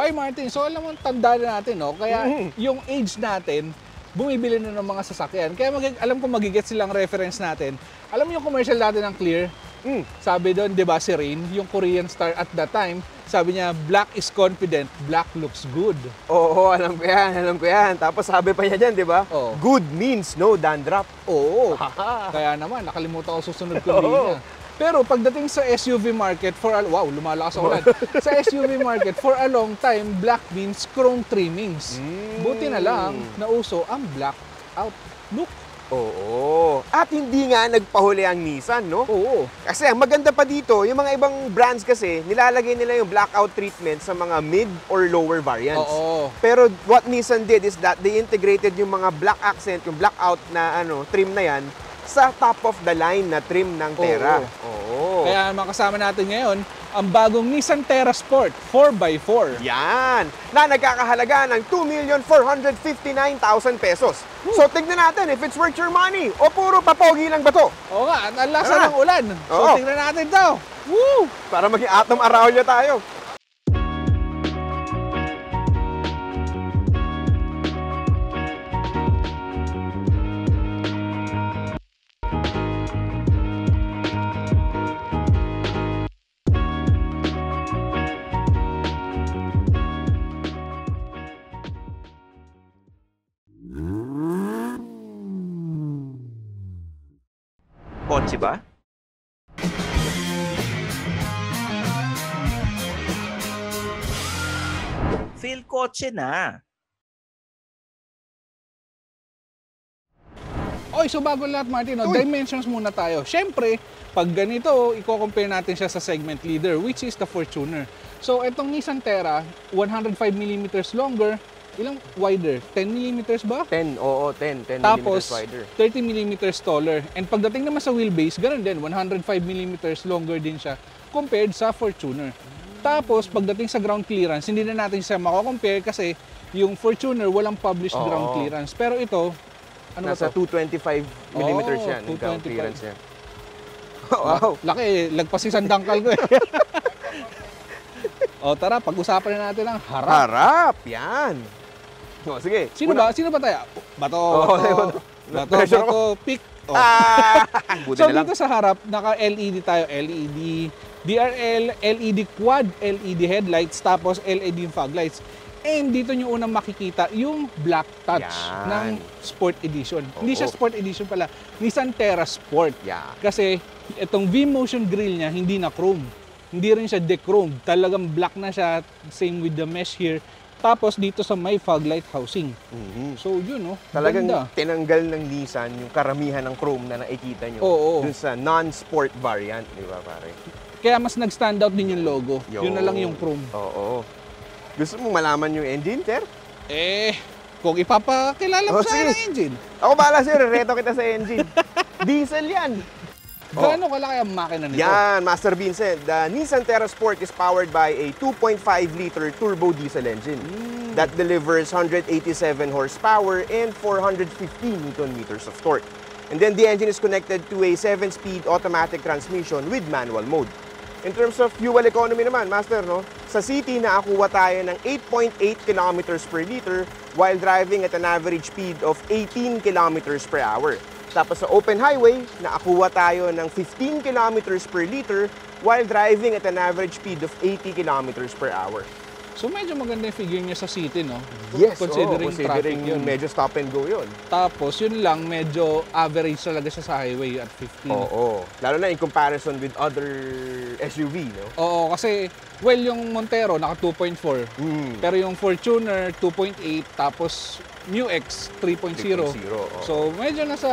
Okay, Martin, so alam mo, tanda na natin, no? Kaya yung age natin, bumibili na ng mga sasakyan. Kaya alam ko magigets silang reference natin. Alam mo yung commercial natin ng Clear? Sabi doon, di ba, si Rain, yung Korean star at that time, sabi niya, black is confident, black looks good. Oo, alam ko yan. Tapos sabi pa niya dyan, di ba? Oo. Good means no dandruff. Oo. Kaya naman, nakalimutan ko susunod kong linya. Pero pagdating sa SUV market, wow, lumalakas ako ulan. Sa SUV market, for a long time, black means chrome trimmings. Buti na lang, nauso ang black out look. Oo. At hindi nga nagpahuli ang Nissan, no? Oo. Kasi ang maganda pa dito, yung mga ibang brands kasi, nilalagay nila yung blackout treatment sa mga mid or lower variants. Oo. Pero what Nissan did is that they integrated yung mga black accent, yung blackout na trim na yan, sa top of the line na trim ng Terra. Oo. Kaya makasama natin ngayon, ang bagong Nissan Terra Sport 4x4. Yan! Na nagkakahalaga ng 2,459,000 pesos. So tignan natin if it's worth your money o puro papogi lang ba to? Oo nga, at ang lasa ng ulan. So tignan natin to. Woo! Para maging atom araulia tayo. Kotse ba? Feel kotse na. Okay, so bago lahat, Martin, dimensions muna tayo. Siyempre, pag ganito, i-compare natin siya sa segment leader, which is the Fortuner. So, itong Nissan Terra, 105mm longer, ilang wider? 10mm ba? 10 Tapos, wider. 30mm taller. And pagdating naman sa wheelbase, ganun din, 105mm longer din siya compared sa Fortuner. Tapos, pagdating sa ground clearance, hindi na natin siya mako-compare kasi yung Fortuner walang published ground clearance. Pero ito, ano nasa 225mm yan, yung ground clearance niya. Wow! Laki, lagpas isang dangkal ko eh. O tara, pag-usapan na natin ang harap. Harap! Yan! O, sige. Sino ba tayo? Bato, pick. Oh. So dito sa harap, naka-LED tayo. LED, DRL, LED quad, LED headlights, tapos LED fog lights. And dito nyo unang makikita yung black touch ng Sport Edition. Hindi siya Sport Edition pala, Nissan Terra Sport. Kasi itong V-Motion grill niya, hindi na chrome. Hindi rin siya de-chrome. Talagang black na siya, same with the mesh here. Tapos dito sa may fog light housing. So yun, talagang ganda. Tinanggal ng Nissan yung karamihan ng chrome na nakikita nyo dun sa non-sport variant, di ba pare? Kaya mas nag-stand out din yung logo. Yun na lang yung chrome. Oo. Gusto mo malaman yung engine, sir? Kung ipapakilala mo sa ng engine. Ako bahala, sir. Reto kita sa engine. Diesel yan. Gaano kalaki ang makina nito? Yan, Master Vincent. The Nissan Terra Sport is powered by a 2.5-liter turbo diesel engine that delivers 187 horsepower and 450 Nm of torque. And then the engine is connected to a 7-speed automatic transmission with manual mode. In terms of fuel economy naman, Master, sa city nakakuha tayo ng 8.8 kilometers per liter while driving at an average speed of 18 kilometers per hour. Tapos sa open highway, nakakuha tayo ng 15 kilometers per liter while driving at an average speed of 80 kilometers per hour. So medyo maganda yung figure niya sa city, no? Yes, considering traffic yun. Medyo stop and go yun. Tapos yun lang, medyo average talaga siya sa highway at 15. Oo. Lalo na in comparison with other SUV, no? Oo, kasi, well, yung Montero, naka 2.4. Pero yung Fortuner, 2.8. Tapos, Mu X, 3.0. So, medyo nasa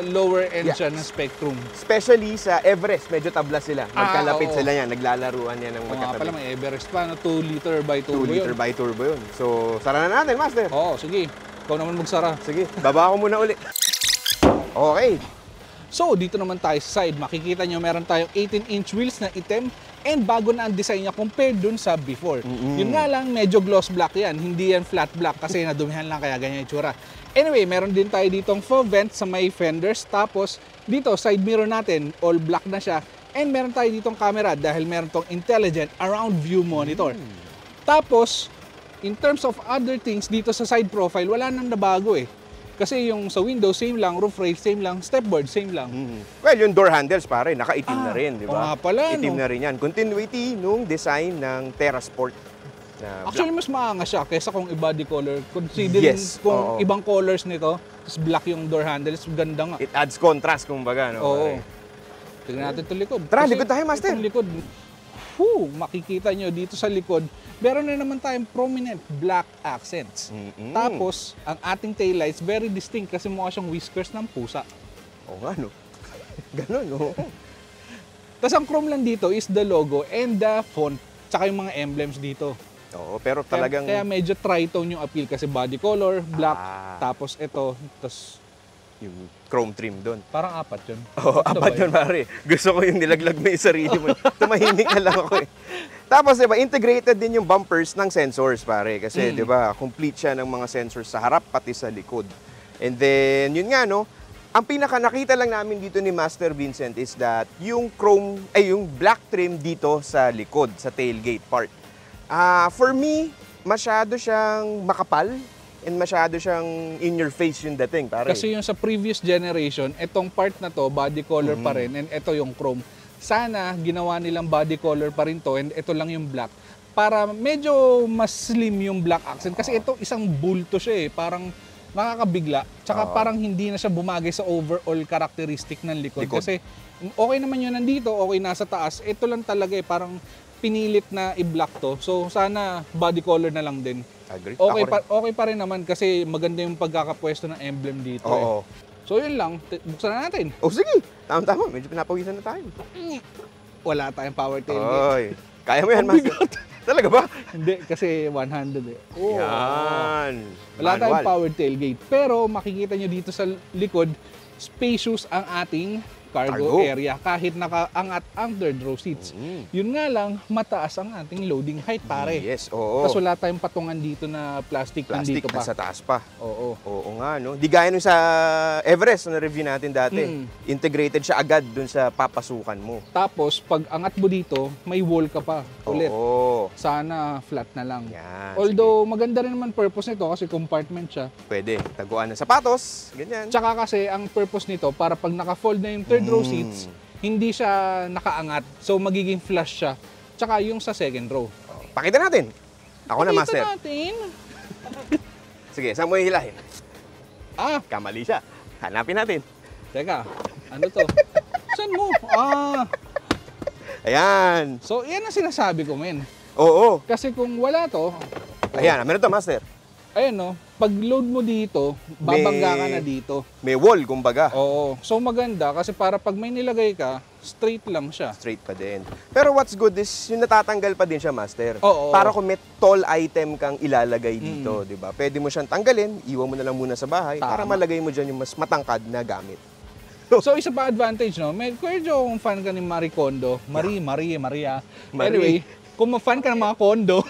lower end siya ng spectrum. Especially sa Everest, medyo tabla sila. Magkalapit sila yan. Naglalaruan yan ng magkatabi. Pala, may Everest pa, 2-liter by turbo 2-liter by turbo yun. So, sara na natin, Master. Oo, sige. Ikaw naman magsara. Sige, baba ko muna uli. Okay. So, dito naman tayo sa side. Makikita nyo, meron tayong 18-inch wheels na item and bago na ang design niya compared dun sa before. Yun nga lang, medyo gloss black yan. Hindi yan flat black kasi nadumihan lang kaya ganyan yung tsura. Anyway, meron din tayo ditong fog vent sa may fenders. Tapos, dito, side mirror natin, all black na siya. And meron tayo ditong camera dahil meron tong intelligent around view monitor. Tapos, In terms of other things, dito sa side profile, wala nang nabago eh. Kasi yung sa window, same lang. Roof rail, same lang. Stepboard, same lang. Well, yung door handles pare, nakaitim na rin, di oo ba? nga pala, Itim no? na rin yan. Continuity nung design ng TerraSport. Na Actually, mas maangas siya kaysa kung i-body color. Considering Yes, kung oo. ibang colors nito, tapos black yung door handles, ganda nga. it adds contrast, kumbaga, no? Oo. pare? Tignan natin itong likod. Tara, Kasi likod tayo, Master. itong likod, makikita nyo dito sa likod, meron na naman tayong prominent black accents. Tapos, ang ating taillights, very distinct kasi mukha siyang whiskers ng pusa. Oo nga, no? Ganon, no? Tapos ang chrome lang dito is the logo and the font, tsaka yung mga emblems dito. Oo, pero Kaya- talagang... Kaya medyo tritone yung appeal kasi body color, black, Ah. tapos ito, tapos yung chrome trim doon. parang apat yun. Oo, Ito apat ba yun, pare. Gusto ko yung nilaglag mo yung sarili mo. Tumahimik na lang ako eh. Tapos, di ba, integrated din yung bumpers ng sensors, pare. Kasi, di ba, complete siya ng mga sensors sa harap pati sa likod. And then, yun nga, no, ang pinaka nakita lang namin dito ni Master Vincent is that yung yung black trim dito sa likod, sa tailgate part. For me, masyado siyang makapal and masyado siyang in your face yung dating, pare. Kasi yung sa previous generation, itong part na to, body color pa rin, and ito yung chrome. Sana ginawa nilang body color pa rin to, and ito lang yung black. Para medyo mas slim yung black accent. Kasi ito isang bulto siya eh. Parang nakakabigla. Tsaka parang hindi na siya bumagay sa overall characteristic ng likod. Kasi okay naman yun nandito, okay nasa taas. Ito lang talaga eh, parang pinilit na i-black to. So sana body color na lang din. Agree. Okay pa rin naman kasi maganda yung pagkakapwesto ng emblem dito. Oo. So yun lang, buksan na natin. Oh, sige. Tama-tama. Medyo pinapawisan na tayo. Wala tayong power tailgate. Oy. Kaya mo yan, Ang Master. Talaga ba? Hindi, kasi 100 eh. Oo. Yan. Wala tayong Manual. power tailgate. Pero makikita nyo dito sa likod, spacious ang ating cargo area kahit nakaangat ang third row seats. Yun nga lang, mataas ang ating loading height pare. Yes, oo. Tapos wala tayong patungan dito na plastic Plastic nandito pa. nasa taas pa. Oo. Oo nga, no? Di gaya nung sa Everest na review natin dati. Integrated siya agad dun sa papasukan mo. Tapos pag angat mo dito, may wall ka pa ulit. Oo. Sana flat na lang. Yan. Although maganda rin naman purpose nito kasi compartment siya. Pwede. Taguan ng sapatos. Ganyan. Tsaka kasi ang purpose nito para pag naka-fold na yung third row seats, hindi siya nakaangat. So magiging flush siya. Tsaka yung sa second row. Pakita natin. Ako na, Master. Pakita natin. Sige, saan mo hihilahin? Ah, Kamali siya. Hanapin natin. teka. Ano to? Saan mo? Ayan. So yan ang sinasabi ko, men. Oo. Kasi kung wala to, Ayan, meron to, Master. ayun no, pag load mo dito, babangga ka na dito. May wall, kumbaga. Oo. So maganda kasi para pag may nilagay ka, straight lang siya. Straight pa din. Pero what's good is yung natatanggal pa din siya, Master. Oo. Para kung may tall item kang ilalagay dito, di ba? Pwede mo siyang tanggalin, iwan mo na lang muna sa bahay para Tama. malagay mo dyan yung mas matangkad na gamit. So isa pa advantage, no? May Kuya Joe, kung fan ka ni Marie Kondo, Maria. Marie. Anyway, kung fan ka ng mga kondo,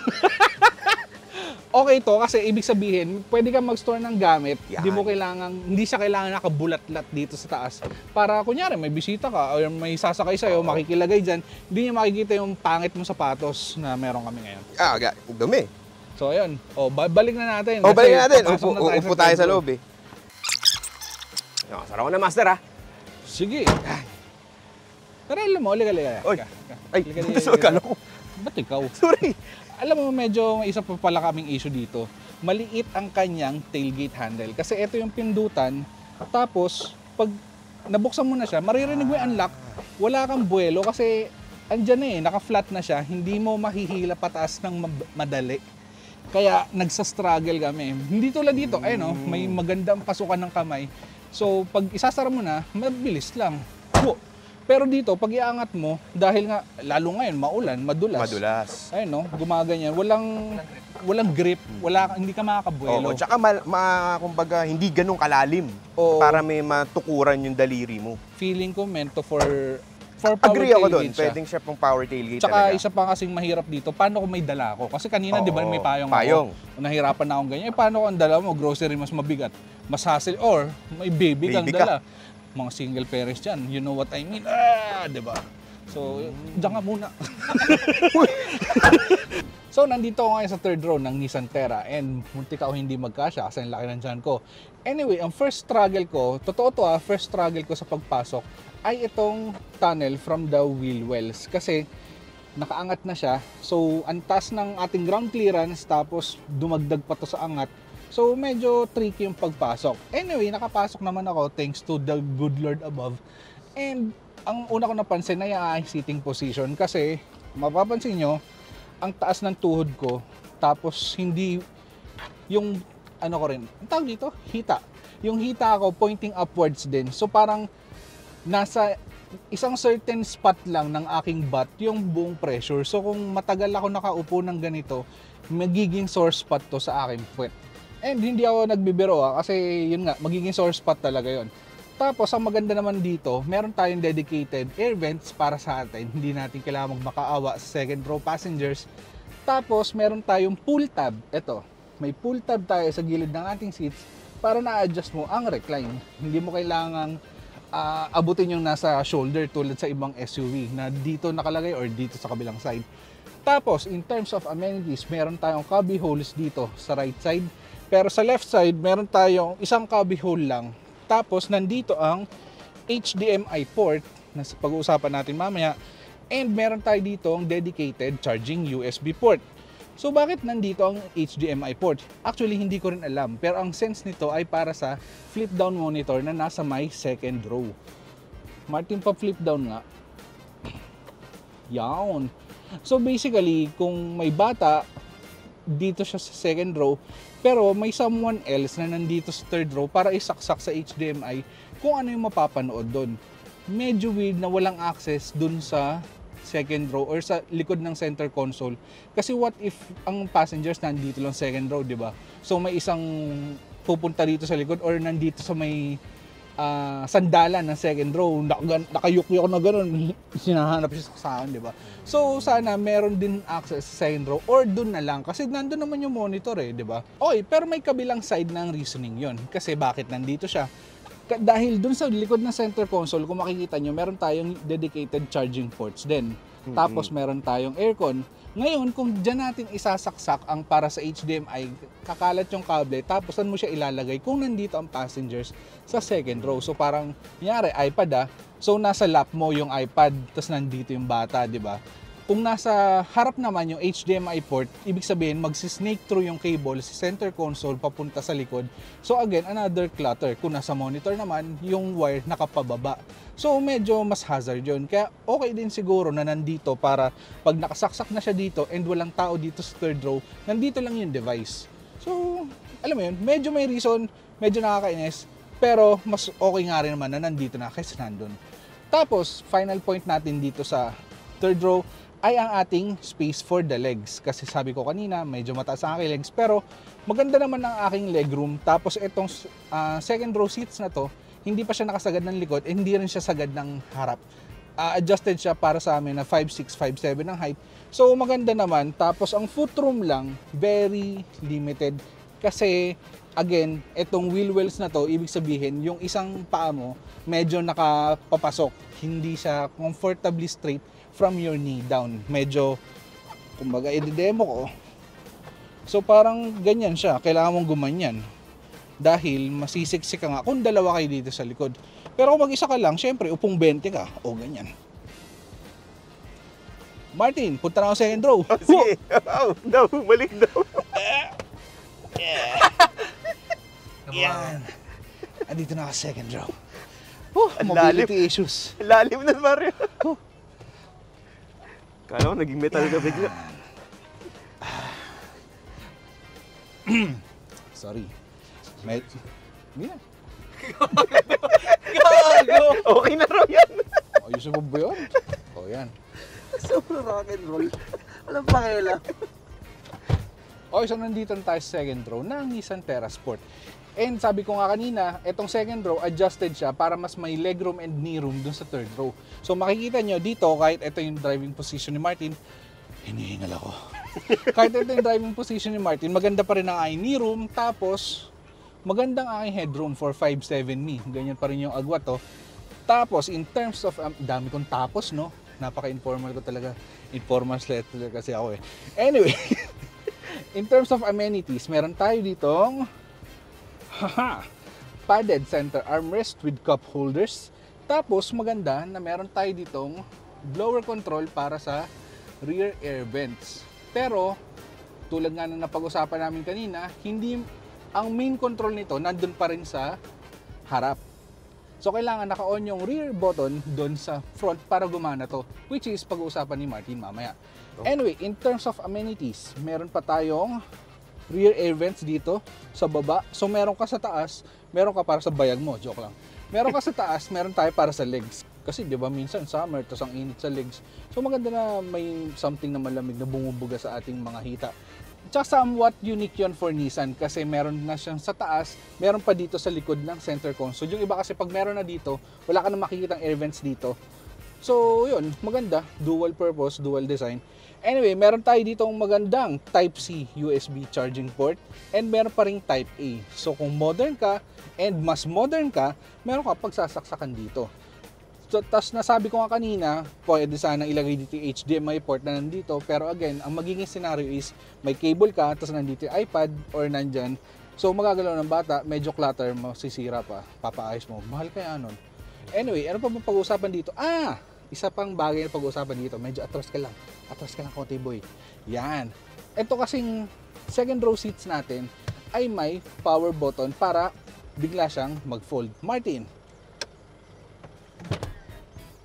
okay to kasi ibig sabihin, pwede ka mag-store ng gamit, Yan. hindi siya kailangan nakabulat-lat dito sa taas. Para kunyari may bisita ka or may sasakay sa'yo, makikilagay dyan, hindi niya makikita yung pangit mong sapatos na meron kami ngayon. Dumi. So ayun, balik na natin. Balik natin. papasok na Upo tayo sa third row. loob eh. Sarap ko na, Master, ha? Sige. Pero alam mo, liga. Oy. Ay, Liga. so kala ko. Ba't ikaw? Sorry. Alam mo, medyo may isa pa pala kaming issue dito. Maliit ang kanyang tailgate handle. Kasi ito yung pindutan. Tapos, pag nabuksan mo na siya, maririnig mo yung unlock, wala kang buwelo kasi andyan na naka-flat na siya. Hindi mo mahihila pataas ng madali. Kaya nagsa-struggle kami. Hindi tulad dito, ayun may magandang pasukan ng kamay. So, pag isasara mo na, mabilis lang. Pero dito, pag iangat mo, dahil nga, lalo ngayon, maulan, madulas. Ayun gumaganyan. Walang grip, hindi ka makakabuelo. Oo, tsaka kumbaga, hindi ganun kalalim. Oo. Para may matukuran yung daliri mo. Feeling ko meant for power Agree ako doon. tailgate siya. Pwedeng siya pong power tailgate Tsaka talaga. isa pa kasing mahirap dito, paano kung may dala ako? Kasi kanina, di ba, may payong payong. ako. Nahirapan na akong ganyan. Paano kung ang dala mo, grocery mas mabigat? Mas hassle. Or, may baby kang Baby ka. dala. Mga single parents dyan, you know what I mean? Di ba? So, diyan ka muna. So, nandito ako ngayon sa third row ng Nissan Terra and muntik ako hindi magkasya kasi ang laki ng tiyan ko. Anyway, ang first struggle ko, totoo to first struggle ko sa pagpasok ay itong tunnel from the wheel wells kasi nakaangat na siya. So, ang taas ng ating ground clearance tapos dumagdag pa to sa angat. So, medyo tricky yung pagpasok. Anyway, nakapasok naman ako thanks to the good Lord above. And ang una ko napansin ay ang sitting position kasi mapapansin nyo, ang taas ng tuhod ko tapos hindi yung ano ko rin, ang tawag dito, hita. Yung hita ko pointing upwards din. So parang nasa isang certain spot lang ng aking butt yung buong pressure. So kung matagal ako nakaupo ng ganito, magiging sore spot to sa aking puwet. And hindi ako nagbibiro kasi yun nga, magiging sore spot talaga yon. Tapos, ang maganda naman dito, meron tayong dedicated air vents para sa atin. Hindi natin kailangan magmakaawa sa second row passengers. Tapos, meron tayong pull tab. Ito, may pull tab tayo sa gilid ng ating seats para na-adjust mo ang recline. Hindi mo kailangang abutin yung nasa shoulder tulad sa ibang SUV na dito nakalagay or dito sa kabilang side. Tapos, in terms of amenities, meron tayong cubby holes dito sa right side. Pero sa left side, meron tayong isang cubby hole lang. Tapos, nandito ang HDMI port na pag-uusapan natin mamaya. And meron tayo dito ang dedicated charging USB port. So, bakit nandito ang HDMI port? Actually, hindi ko rin alam. Pero ang sense nito ay para sa flip-down monitor na nasa my second row. Martin, pa-flip down nga. Yawn. So, basically, kung may bata, dito siya sa second row. Pero may someone else na nandito sa third row para isaksak sa HDMI kung ano yung mapapanood doon. Medyo weird na walang access doon sa second row or sa likod ng center console. Kasi what if ang passengers nandito lang second row, di ba? So may isang pupunta dito sa likod or nandito sa may sandalan ng second row, nakayukyok na gano'n, sinahanap siya sa akin, di ba? So, sana meron din access sa second row or dun na lang kasi nandun naman yung monitor di ba? Okay, pero may kabilang side ng reasoning yon. Kasi bakit nandito siya? Dahil dun sa likod ng center console, kung makikita nyo, meron tayong dedicated charging ports din. Tapos meron tayong aircon. Ngayon, kung dyan natin isasaksak ang para sa HDMI, kakalat yung kable, tapos saan mo siya ilalagay kung nandito ang passengers sa second row. So parang, nangyari, iPad so nasa lap mo yung iPad, tapos nandito yung bata, di ba? Kung nasa harap naman yung HDMI port, ibig sabihin magsisnake through yung cable sa center console papunta sa likod. So again, another clutter. Kung nasa monitor naman, yung wire nakapababa. So medyo mas hazard yun. Kaya okay din siguro na nandito para pag nakasaksak na siya dito and walang tao dito sa third row, nandito lang yung device. So, alam mo yun, medyo may reason, medyo nakakainis, pero mas okay nga rin naman na nandito na kaysa nandun. Tapos, final point natin dito sa third row, ay ang ating space for the legs. Kasi sabi ko kanina, medyo mataas ang aking legs. Pero maganda naman ang aking legroom. Tapos itong second row seats na to, hindi pa siya nakasagad ng likod, eh, hindi rin siya sagad ng harap. Adjusted siya para sa amin na 5'6", 5'7" ang height. So maganda naman. Tapos ang footroom lang, very limited. Kasi again, itong wheel wells na to, ibig sabihin, yung isang paa mo, medyo nakapapasok. Hindi siya comfortably straight from your knee down. Medyo, kumbaga, i-demo ko. So, parang ganyan siya. Kailangan mong gumanyan. Dahil, masisiksik ka nga kung dalawa kayo dito sa likod. Pero kung mag-isa ka lang, syempre, upong 20 ka. O, ganyan. Martin, punta na ako sa second row. Oh, sige. No, balik daw. Yan. Andito na ako sa second row. Ang Mobility issues. Lalim na, Mario. Kala ko naging metal ka bigla. Sorry. Hindi na. Gago! Okay na raw yan. Ayusin mo ba yun? O, yan. Super rock and roll. Walang pakialam. Okay, so nandito na tayo sa second row ng Nissan Terra Sport. And sabi ko nga kanina, itong second row, adjusted siya para mas may legroom and knee room dun sa third row. So makikita nyo dito, kahit ito yung driving position ni Martin, hinihingal ako. Kahit ito yung driving position ni Martin, maganda pa rin ang aking knee room, tapos magandang aking headroom for 5'7" me. Ganyan pa rin yung agwat, oh. Tapos, in terms of, dami kong tapos, no? Napaka-informal ko talaga. Informal settler kasi ako eh. Anyway, in terms of amenities, meron tayo ditong padded center armrest with cup holders. Tapos maganda na meron tayo ditong blower control para sa rear air vents. Pero tulad nga na napag-usapan namin kanina, hindi ang main control nito nandun pa rin sa harap. So kailangan naka-on yung rear button doon sa front para gumana to, which is pag-uusapan ni Martin mamaya. Anyway, in terms of amenities, meron pa tayong rear air vents dito sa baba. So meron ka sa taas, meron ka para sa bayag mo, joke lang. Meron ka sa taas, meron tayo para sa legs. Kasi 'di ba minsan summer tas ang init sa legs. So maganda na may something na malamig na bumubuga sa ating mga hita. Tsaka somewhat unique yon for Nissan kasi meron na siyang sa taas, meron pa dito sa likod ng center console. Yung iba kasi pag meron na dito, wala ka na makikitang air vents dito. So yun, maganda, dual purpose, dual design. Anyway, meron tayo dito magandang Type-C USB charging port and meron pa ring Type-A. So kung modern ka and mas modern ka, meron ka pagsasaksakan dito. So, tas nasabi ko nga kanina, pwede sana ilagay dito yung HDMI port na nandito. Pero again, ang magiging scenario is may cable ka, tas nandito yung iPad or nandyan. So magagalaw ng bata, medyo clutter, masisira pa, papaayos mo. Mahal kaya nun. Anyway, ano pa bang pag-uusapan dito? Isa pang bagay na pag-uusapan dito, medyo atras ka lang. Atras ka lang, konti boy. Yan. Ito kasing second row seats natin ay may power button para bigla siyang mag-fold. Martin,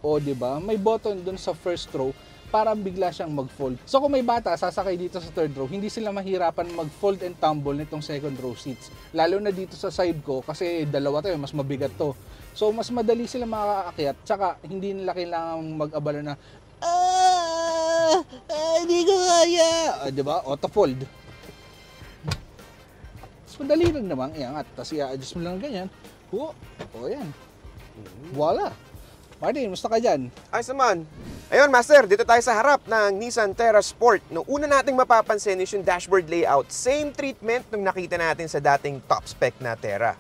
o di ba? May button dun sa first row para bigla siyang mag-fold. So kung may bata sasakay dito sa third row, hindi sila mahirapan mag-fold and tumble nitong second row seats. Lalo na dito sa side ko kasi dalawa to, mas mabigat to. So mas madali sila makakaakyat, tsaka hindi nila kailangang mag-abala na hindi ko kaya. Di ba? Auto fold. Mas madali lang naman iangat. Tapos i-adjust mo lang ganyan. O yan. Voila. Martin, musta ka dyan? Ayos naman. Ayun, Master, dito tayo sa harap ng Nissan Terra Sport. Nung una nating mapapansin is yung dashboard layout. Same treatment nung nakita natin sa dating top spec na Terra.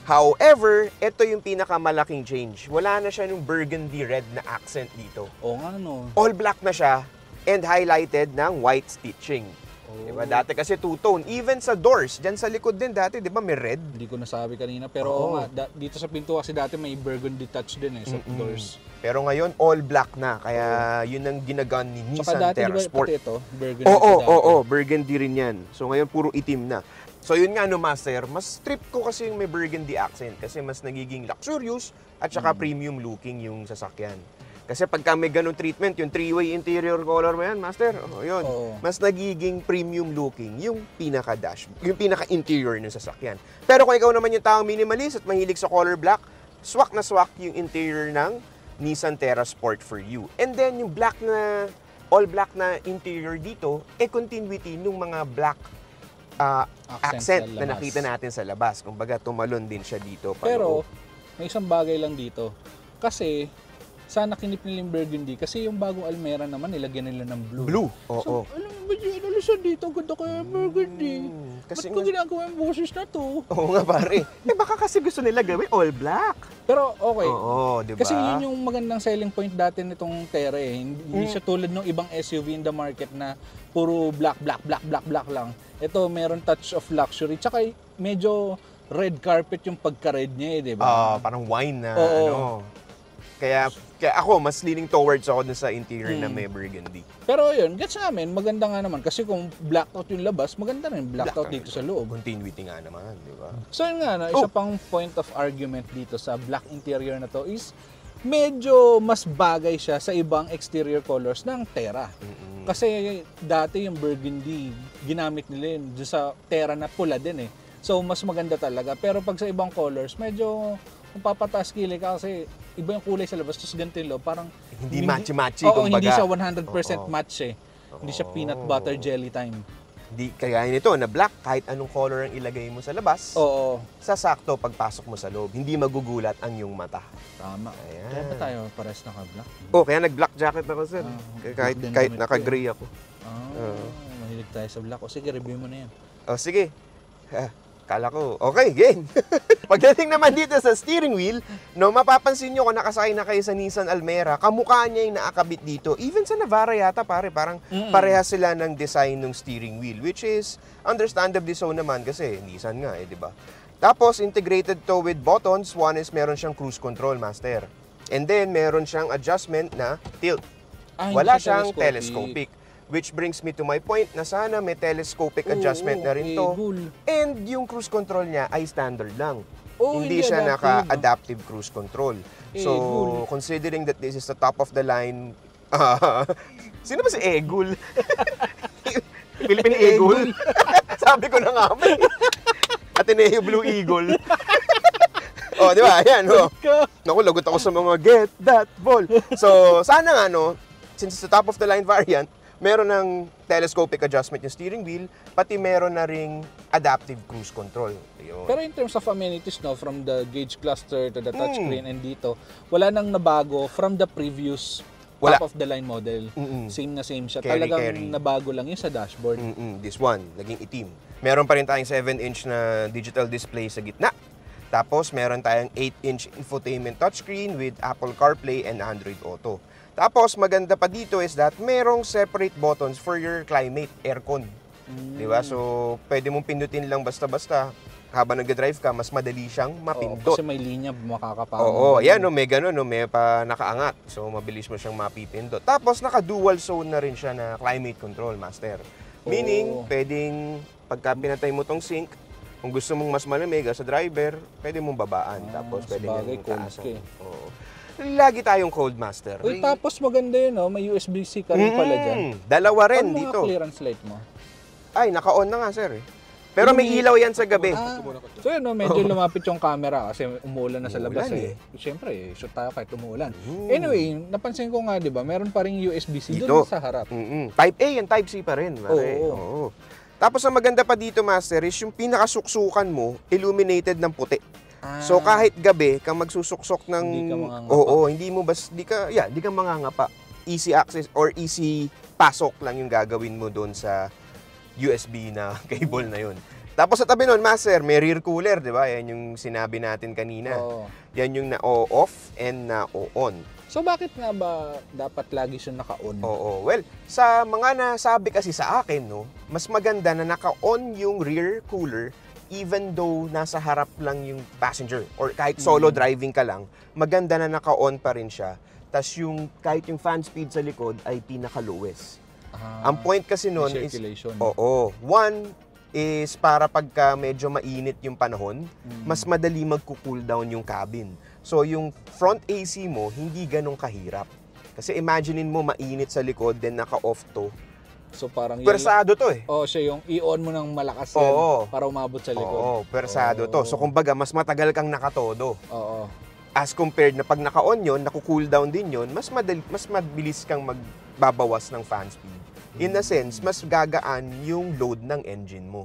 However, ito yung pinakamalaking change. Wala na siya nung burgundy red na accent dito. Oo nga, no. All black na siya and highlighted ng white stitching. Diba? Dati kasi two-tone. Even sa doors, dyan sa likod din dati, di ba may red? Hindi ko nasabi kanina. Pero oo nga, dito sa pinto kasi dati may burgundy touch din sa doors. Pero ngayon, all black na. Kaya yun ang ginagan ni Nissan dati, Terra diba, Sport. Pati ito, burgundy. Oo, burgundy rin yan. So ngayon, puro itim na. So yun nga, no, Master, mas trip ko kasi yung may burgundy accent kasi mas nagiging luxurious at saka premium looking yung sasakyan. Kasi pagka may ganun treatment, yung three-way interior color mo yan, Master, yun, mas nagiging premium looking yung pinaka-interior ng sasakyan. Pero kung ikaw naman yung taong minimalist at mahilig sa color black, swak na swak yung interior ng Nissan Terra Sport for you. And then yung all black na interior dito, continuity nung mga black accent na nakita natin sa labas. Kumbaga, tumalon din siya dito. Pero, may isang bagay lang dito. Kasi, sana kinip nila yung burgundy kasi yung bagong Almera naman nilagyan nila ng blue. Blue, oo. So, alam mo ba yung inalusan dito? Ganda kaya burgundy. Ba't ko ginagawa yung boses na to? Oo nga pare. Baka kasi gusto nila gawin all black. Pero okay. Oo, diba? Kasi yun yung magandang selling point dati nitong Terra eh. Hindi siya tulad ng ibang SUV in the market na puro black lang. Ito meron touch of luxury. Tsaka medyo red carpet yung pagka-red niya eh, di ba? Parang wine na ano. Kaya ako, mas leaning towards ako dun sa interior na may burgundy. Pero yun, gets namin, maganda nga naman. Kasi kung blacked out yung labas, maganda rin blacked out dito sa loob. Continuity nga naman, di ba? So yun nga, isa pang point of argument dito sa black interior na to is medyo mas bagay siya sa ibang exterior colors ng Terra. Kasi dati yung burgundy, ginamit nila yun sa Terra na pula din eh. So mas maganda talaga. Pero pag sa ibang colors, medyo kung papataas kilay ka kasi iba yung kulay sa labas, tapos ganito yung loob, parang hindi matchy-matchy, kumbaga. Hindi siya 100% match eh. Hindi siya peanut butter jelly time. Di kaya nito na black, kahit anong color ang ilagay mo sa labas, sasakto pagpasok mo sa loob. Hindi magugulat ang iyong mata. Tama. Ayan. Kaya ba tayo pares naka-black? Kaya nag-black jacket ako, sir. Kahit naka-gray ako. Mahilig tayo sa black. O sige, review mo na yan. Sige. Kala ko, okay, game. Pagdating naman dito sa steering wheel, no, mapapansin nyo kung nakasakay na kayo sa Nissan Almera, kamukha niya yung naakabit dito. Even sa Navara yata, parang parehas sila ng design ng steering wheel, which is understandably so naman kasi Nissan nga di ba? Tapos, integrated to with buttons. One is meron siyang cruise control, master. And then, meron siyang adjustment na tilt. Wala siyang telescopic. Which brings me to my point na sana may telescopic adjustment na rin to. And yung cruise control niya ay standard lang. Hindi siya naka-adaptive cruise control. So, considering that this is the top of the line, sino ba si Egul? Philippine Egul? Sabi ko na nga, Ateneo Blue Eagle. Oh, di ba? Ayan, Naku, lagot ako sa mga get that ball. So, sana nga, since it's the top of the line variant, meron ng telescopic adjustment yung steering wheel, pati meron na ring adaptive cruise control. Yun. Pero in terms of amenities, from the gauge cluster to the touchscreen and dito, wala nang nabago from the previous top-of-the-line model. Same na same siya. Talagang nabago lang yun sa dashboard. This one, naging itim. Meron pa rin tayong 7-inch na digital display sa gitna. Tapos, meron tayong 8-inch infotainment touchscreen with Apple CarPlay and Android Auto. Tapos, maganda pa dito is that merong separate buttons for your climate, aircon. Diba? So, pwede mong pindutin lang basta-basta. Habang nag-drive ka, mas madali siyang mapindot. Kasi may linya makakapang. Oo, yan, may gano'n, may pa nakaangat. So, mabilis mo siyang mapipindot. Tapos, naka-dual zone na rin siya na climate control, master. Meaning, pwedeng, pagka pinatay mo tong sync, kung gusto mong mas malamig sa driver, pwede mong babaan. Tapos, pwede niyang taasan. Lagi tayong cold, master. Tapos maganda yun, may USB-C ka rin pala dyan. Dalawa rin dito. Ano mga clearance light mo? Ay, naka-on na nga, sir. Pero may ilaw yan sa gabi. So yun, medyo lumapit yung camera kasi umuulan na sa labas Siyempre, shoot tayo kahit umuulan. Anyway, napansin ko nga, di ba, meron pa rin USB-C doon sa harap. Type A and Type C pa rin. Oo. Tapos ang maganda pa dito, master, is yung pinakasuksukan mo, illuminated ng puti. So kahit gabi kang magsusuksok ng hindi ka mangangapa. Easy access or easy pasok lang yung gagawin mo doon sa USB na cable na yun. Tapos sa tabi nun, master, may rear cooler, di ba? Yan yung sinabi natin kanina. Yan yung na-off and na-on. So bakit nga ba dapat lagi siya naka-on? Well, sa mga nasabi kasi sa akin, mas maganda na naka-on yung rear cooler even though nasa harap lang yung passenger or kahit solo driving ka lang, maganda na naka-on pa rin siya. Tas kahit yung fan speed sa likod ay pinaka-lowest. Ang point kasi nun is, one is para pagka medyo mainit yung panahon, mas madali magko-cool down yung cabin. So yung front AC mo, hindi ganun kahirap. Kasi imaginein mo mainit sa likod, then naka-off to. So parang persado to siya yung i-on mo ng malakas yan para umabot sa likod. Persado to. So kumbaga, mas matagal kang nakatodo. As compared na pag naka-on yun, naku-cool down din yun, mas mabilis kang magbabawas ng fan speed. In a sense, mas gagaan yung load ng engine mo.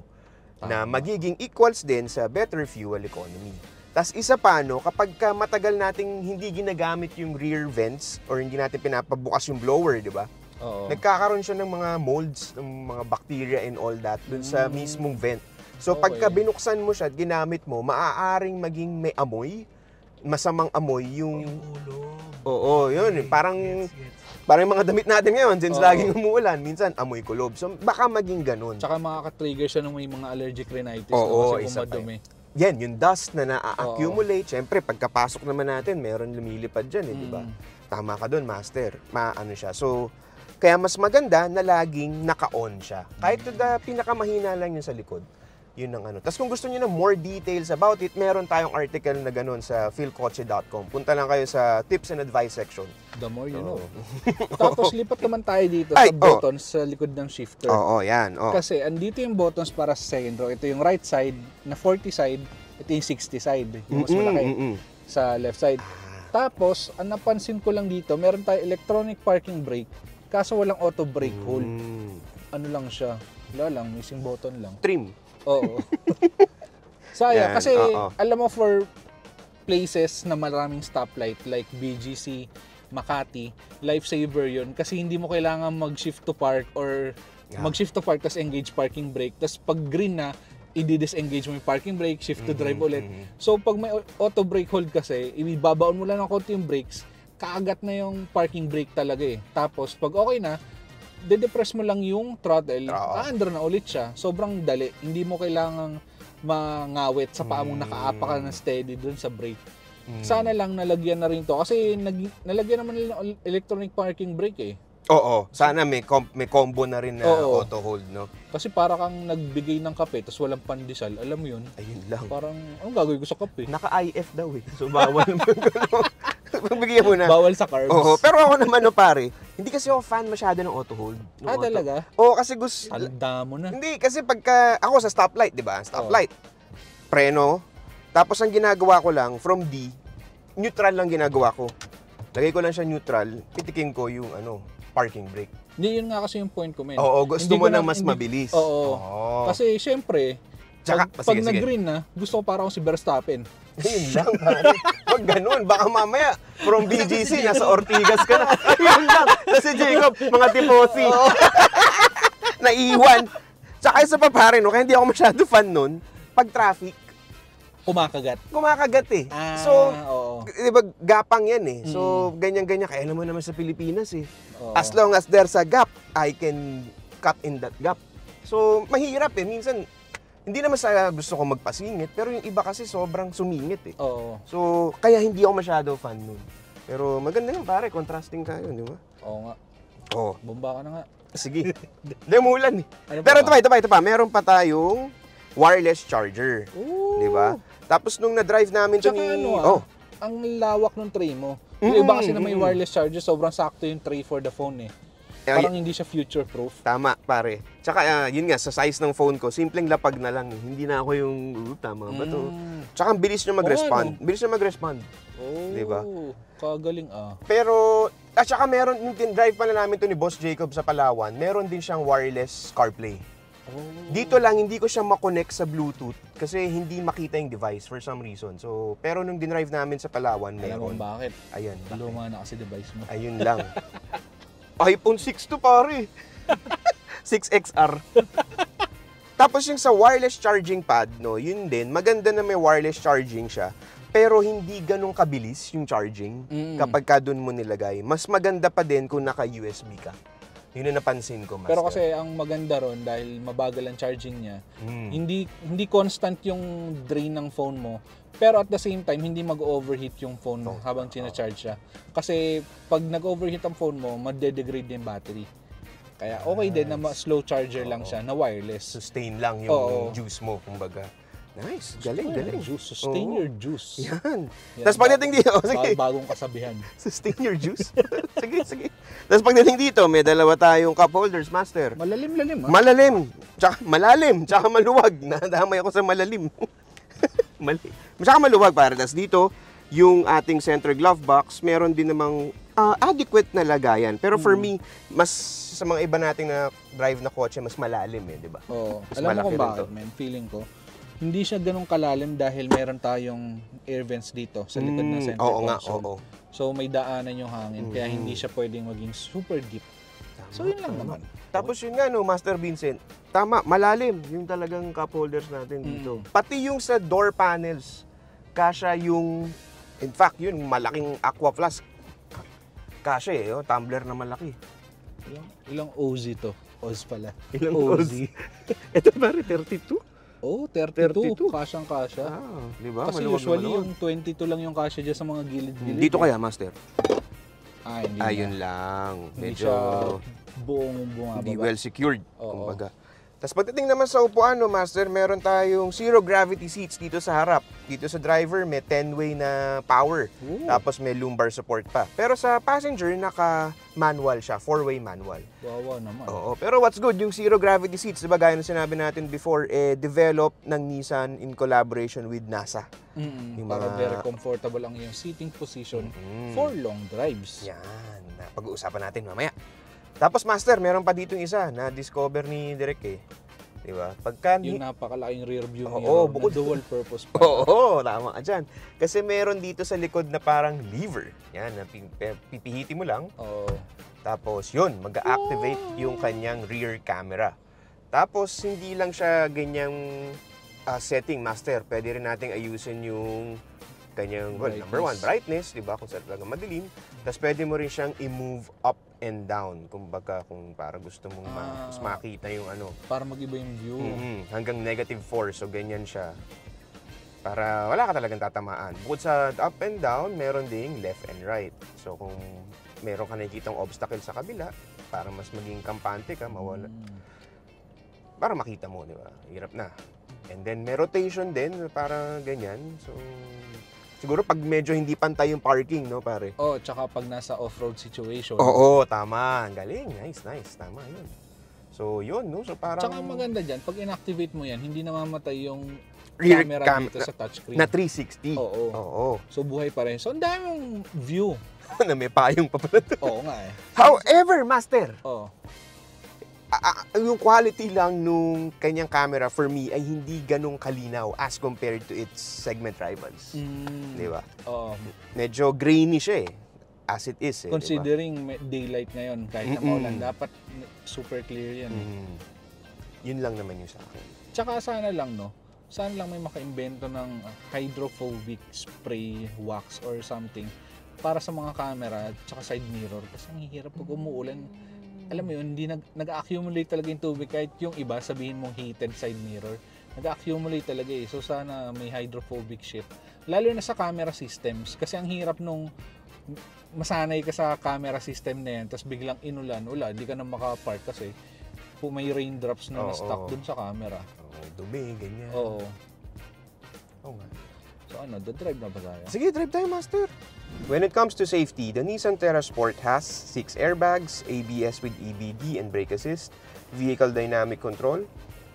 Na magiging equals din sa better fuel economy. Tas isa pa, kapag matagal nating hindi ginagamit yung rear vents or hindi natin pinapabukas yung blower, di ba? Nagkakaroon siya ng mga molds, ng mga bacteria and all that dun sa mismong vent. So pagka binuksan mo siya at ginamit mo, maaaring maging may amoy, masamang amoy yung yun. Parang yung mga damit natin ngayon, since laging umuulan, minsan amoy kulob. So baka maging ganun. Tsaka makaka-trigger siya ng may mga allergic rhinitis kasi madumi. Yan, yung dust na na-accumulate. Siyempre, pagkapasok naman natin, meron lumilipad dyan, di ba? Tama ka dun, master. Siya. So, kaya mas maganda na laging naka-on siya. Kahit pinakamahina lang yun sa likod. Yun ang Tapos kung gusto niyo ng more details about it, meron tayong article na ganun sa philkotse.com. Punta lang kayo sa tips and advice section. The more you know. Tapos lipat naman tayo dito sa buttons sa likod ng shifter. Yan. Kasi andito yung buttons para sa second row. Ito yung right side na 40 side. Ito yung 60 side. Yung mas malaki sa left side. Tapos, ang napansin ko lang dito, meron tayo electronic parking brake. Kaso walang auto brake hold. Ano lang siya? Wala lang, missing button lang. Trim. Oo. Sayang. Kasi, alam mo, for places na maraming stoplight like BGC, Makati, lifesaver yun. Kasi hindi mo kailangan mag-shift to park or mag-shift to park tapos engage parking brake. Tapos pag green na, i-disengage mo yung parking brake, shift to drive ulit. So pag may auto brake hold kasi, ibabaon mo lang ng konti yung brakes, kaagat na yung parking brake talaga eh. Tapos pag okay na, de-depress mo lang yung throttle, aandar na ulit siya. Sobrang dali. Hindi mo kailangang mangawit sa paa mong nakaapa ka na steady dun sa brake. Sana lang nalagyan na rin to kasi nalagyan naman nila ng electronic parking brake eh. Oo, sana may combo na rin na auto hold, no? Kasi para kang nagbigay ng kape tapos walang pandesal, alam mo yun? Ayun lang. Parang, anong gagawin ko sa kape? Naka-IF daw eh. So bawal mo. Magbigyan mo na. Bawal sa carbs. Oo, pero ako naman, no, pare, hindi kasi ako fan masyado ng auto hold. Talaga? Oo, kasi gusto... Tanda mo na. Hindi, kasi pagka... Ako sa stoplight, di ba? Stoplight. Preno. Tapos ang ginagawa ko lang, from D, neutral lang ginagawa ko. Lagay ko lang siya neutral, pitikin ko yung parking brake. Hindi, yun nga kasi yung point ko, men. Oo, gusto mo na mas mabilis. Oo. Kasi, syempre, pag sige. nag-green na, gusto ko parang si Verstappen. Ayun lang, pare. Huwag ganun. Baka mamaya, from BGC, nasa Ortigas ka na. Ayun lang. Kasi Jacob, mga tiposi. Naiwan. Tsaka isa pa, pare, no? Kaya hindi ako masyado fan nun. Pag traffic, kumakagat eh. So, di ba, gapang yan eh. So, ganyan-ganyan. Kaya naman sa Pilipinas eh. As long as there's a gap, I can cut in that gap. So, mahirap eh. Minsan, hindi naman sa gusto ko magpasingit, pero yung iba kasi sobrang sumingit eh. So, kaya hindi ako masyado fan nun. Pero maganda yun, pare. Contrasting tayo, di ba? Oo nga. Bomba ka na nga. Sige. Demulan eh. Pero ito pa. Meron pa tayong wireless charger. Di ba? Tapos nung na-drive namin ito ni... ang lawak ng tray mo. Yung iba kasi na may wireless charger, sobrang sakto yung tray for the phone eh. Parang hindi siya future-proof. Tama, pare. Tsaka yun nga, sa size ng phone ko, simpleng lapag na lang. Hindi na ako yung, tama ba to? Tsaka ang bilis niya mag-respond. Bilis niya mag-respond. Di ba? Kagaling Pero, at saka meron, yung drive pa na namin to ni Boss Jacob sa Palawan, meron din siyang wireless CarPlay. Dito lang, hindi ko siya makonect sa Bluetooth kasi hindi makita yung device for some reason. So, pero nung dinrive namin sa Palawan, meron. Alam mo bakit? Ayan. Luma na kasi device mo. Ayun lang. iPhone 6 to, pare. 6XR. Tapos yung sa wireless charging pad, no, yun din, maganda na may wireless charging siya. Pero hindi ganun kabilis yung charging kapag ka dun mo nilagay. Mas maganda pa din kung naka-USB ka. Yun ang napansin ko, Master. Pero kasi ang maganda ron, dahil mabagal ang charging niya, hindi constant yung drain ng phone mo. Pero at the same time, hindi mag-overheat yung phone mo habang sinacharge siya. Kasi pag nag-overheat ang phone mo, madedegrade yung battery. Kaya okay din na slow charger lang siya, na wireless. Sustain lang yung juice mo, kumbaga. Nice. Galing. Sustain your juice. Yan. Tapos pagdating dito, sige. Bagong kasabihan. Sustain your juice. Sige. Tapos pagdating dito, may dalawa tayong cup holders, Master. Malalim-lalim Malalim. Tsaka malalim. Tsaka maluwag. Nadamay ako sa malalim. Tsaka maluwag, para. Tapos dito, yung ating center glove box, meron din namang adequate na lagayan. Pero for me, mas sa mga iba nating na drive na kotse, mas malalim eh, di ba? Alam mo kung bakit, man? Feeling ko, hindi siya ganun kalalim dahil meron tayong air vents dito sa likod ng center console. So may daanan yung hangin, kaya hindi siya pwedeng maging super deep. So yun lang naman. Tapos yun nga, no, Master Vincent, tama, malalim yung talagang cup holders natin dito. Pati yung sa door panels, kasya yung, in fact, yun, malaking aqua flask. Kasya eh, tumbler na malaki. Ilang OZ to? Oz pala. Ilang OZ? Ito pare, 32? 32. Kasyang-kasya. Diba? Kasi usually yung 22 lang yung kasya dyan sa mga gilid-gilid. Dito kaya, Master? Hindi Ayun lang. Hindi Medyo siya buong bumababa. hindi well secured, kumbaga. Tapos pagdating naman sa upuan, no, Master, meron tayong zero gravity seats dito sa harap. Dito sa driver, may 10-way na power. Tapos may lumbar support pa. Pero sa passenger, naka-manual siya. 4-way manual. Wawa naman. Pero what's good, yung zero gravity seats, diba, gaya na sinabi natin before, developed ng Nissan in collaboration with NASA. Para very comfortable ang iyong seating position for long drives. Yan. Pag-uusapan natin mamaya. Tapos, Master, meron pa dito isa na discover ni Direk eh. Diba? Yung napakalaking rear view bukod na dual purpose pa. Tama ka dyan. Kasi meron dito sa likod na parang lever. Yan, pipihiti mo lang. Tapos yun, mag-activate yung kanyang rear camera. Tapos hindi lang siya ganyang setting, master, pwede rin nating ayusin yung kanyang, well, Brightness. number one, brightness, di ba? Kung saan talaga madilim. Tapos pwede mo rin siyang i-move up and down. Kumbaga, kung para gusto mong mas makita yung ano. Para mag-iba yung view. Hanggang -4, so ganyan siya. Para wala ka talagang tatamaan. Bukod sa up and down, meron ding left and right. So kung meron ka nakikitang obstacle sa kabila, para mas maging kampante ka, mawala. Para makita mo, di ba? Hirap na. And then may rotation din, para ganyan. So siguro pag medyo hindi pantay yung parking, no, pare? Oh, tsaka pag nasa off-road situation. Oo, tama. Ang galing. Nice. Tama yun. So yun, no? So parang... Tsaka maganda dyan, pag inactivate mo yan, hindi namamatay yung rear camera dito sa touchscreen. na 360. Oo. So buhay pa rin. So ang daming view. Na may payong pa pala to. Oo nga eh. However, master, Oo. yung quality lang nung kanyang camera for me ay hindi ganong kalinaw as compared to its segment rivals. Di ba? Oo. Medyo grainy siya eh. As it is eh. Considering daylight ngayon, kahit na maulan, dapat super clear yan. Yun lang naman yung sa akin. Tsaka sana lang, no? Sana lang may makaimbento ng hydrophobic spray wax or something para sa mga camera tsaka side mirror. Kasi ang hirap pag umuulan. Alam mo yun, hindi nag-accumulate talaga yung tubig. Kahit yung iba, sabihin mong heated side mirror, nag-accumulate talaga eh. So sana may hydrophobic sheet. Lalo na sa camera systems. Kasi ang hirap nung masanay ka sa camera system na yan, tapos biglang inulan, hindi ka na makapark kasi kung may raindrops na na-stuck dun sa camera. Dumi, ganyan. Oo. Oo nga. So drive na ba tayo? Sige, drive tayo, master. When it comes to safety, the Nissan Terra Sport has 6 airbags, ABS with EBD and brake assist, vehicle dynamic control,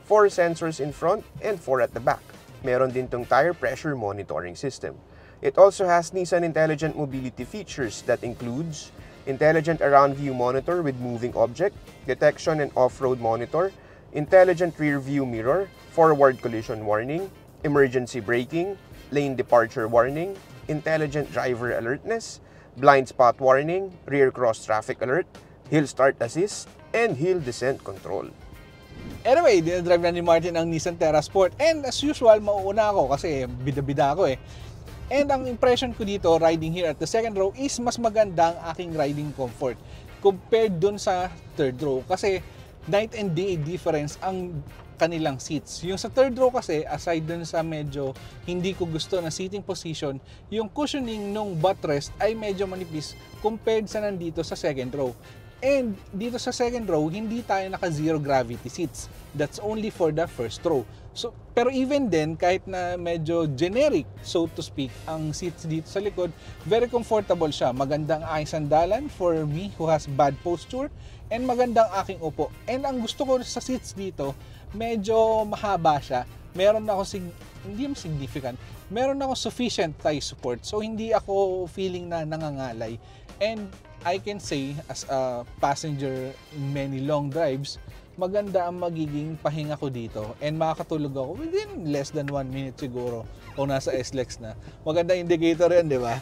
4 sensors in front, and 4 at the back. Meron din tong tire pressure monitoring system. It also has Nissan Intelligent Mobility features that includes Intelligent Around View Monitor with moving object, detection and off-road monitor, Intelligent Rear View Mirror, Forward Collision Warning, Emergency Braking, Lane Departure Warning, Intelligent Driver Alertness, Blind Spot Warning, Rear Cross Traffic Alert, Hill Start Assist, and Hill Descent Control. Anyway, dinadrive na ni Martin ang Nissan Terra Sport. And as usual, mauuna ako kasi bida-bida ako eh. And ang impression ko dito, riding here at the second row, is mas maganda ang aking riding comfort compared dun sa third row. Kasi night and day difference ang kanilang seats. Yung sa third row kasi, aside dun sa medyo hindi ko gusto na seating position, yung cushioning nung buttress ay medyo manipis compared sa nandito sa second row. And dito sa second row, hindi tayo naka-zero gravity seats. That's only for the first row. So, pero even then, kahit na medyo generic, so to speak, ang seats dito sa likod, very comfortable siya. Magandang aking sandalan for me who has bad posture, and magandang aking upo. And ang gusto ko sa seats dito, medyo mahaba siya. Meron ako hindi significant. Meron ako sufficient thigh support. So hindi ako feeling na nangangalay. And I can say as a passenger in many long drives, maganda ang magiging pahinga ko dito. And makakatulog ako within less than 1 minute siguro kung nasa SLEX na. Maganda indicator yan, di ba?